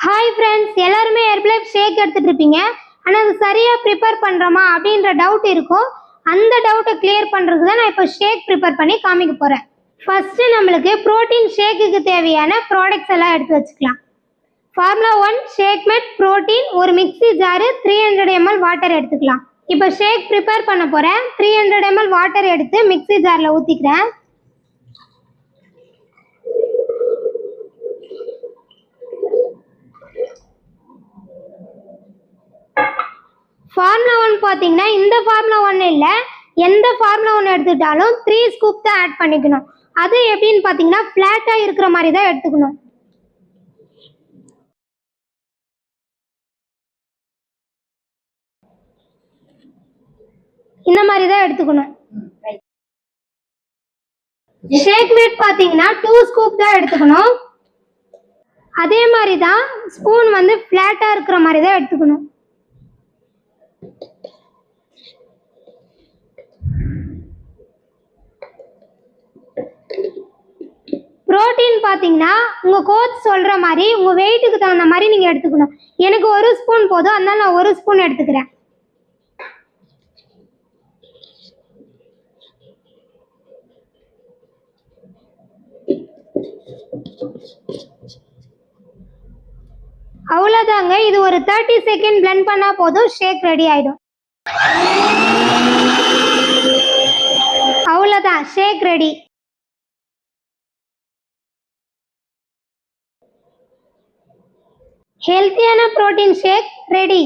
Hi friends, எல்லாருமே Herbalife ஷேக் எடுத்துட்டு இருப்பீங்க. ஆனால் அது சரியாக ப்ரிப்பேர் பண்ணுறோமா அப்படின்ற டவுட் இருக்கும். அந்த டவுட்டை கிளியர் பண்ணுறதுக்கு தான் நான் இப்போ ஷேக் ப்ரிப்பேர் பண்ணி காமிக்க போகிறேன். ஃபஸ்ட்டு நம்மளுக்கு ப்ரோட்டீன் ஷேக்குக்கு தேவையான ப்ராடக்ட்ஸ் எல்லாம் எடுத்து வச்சுக்கலாம். ஃபார்முலா 1 ஷேக் மேட் ப்ரோட்டீன், ஒரு மிக்ஸி ஜாரு, 300 ml வாட்டர் எடுத்துக்கலாம். இப்போ ஷேக் ப்ரிப்பேர் பண்ண போகிறேன். 300 ml வாட்டர் எடுத்து மிக்ஸி ஜாரில் ஊற்றிக்கிறேன். ஃபார்முலா 1 பார்த்தீங்கன்னா இந்த ஃபார்முலா 1 இல்லை, எந்த ஃபார்முலா 1 எடுத்துக்கிட்டாலும் 3 ஸ்கூப் தான் ஆட் பண்ணிக்கணும். அது எப்படின்னு பார்த்தீங்கன்னா ஃப்ளாட்டாக இருக்கிற மாதிரி தான் எடுத்துக்கணும். இந்த மாதிரி தான் எடுத்துக்கணும். ஷேக் மேட் பார்த்தீங்கன்னா 2 ஸ்கூப் தான் எடுத்துக்கணும். அதே மாதிரி தான் ஸ்பூன் வந்து ஃப்ளாட்டாக இருக்கிற மாதிரி தான் எடுத்துக்கணும். ப்ரோட்டீன் பார்த்தீங்கன்னா உங்கள் கோச் சொல்கிற மாதிரி உங்கள் வெயிட்டுக்கு தகுந்த மாதிரி நீங்கள் எடுத்துக்கணும். எனக்கு 1 ஸ்பூன் போதும், அதனால நான் 1 ஸ்பூன் எடுத்துக்கிறேன். அவ்வளோதாங்க, இது ஒரு 30 செகண்ட் பிளெண்ட் பண்ணால் போதும், ஷேக் ரெடி ஆகிடும். அவ்வளோதான், ஷேக் ரெடி. ஹெல்த்தியான ப்ரோட்டீன் ஷேக் ரெடி.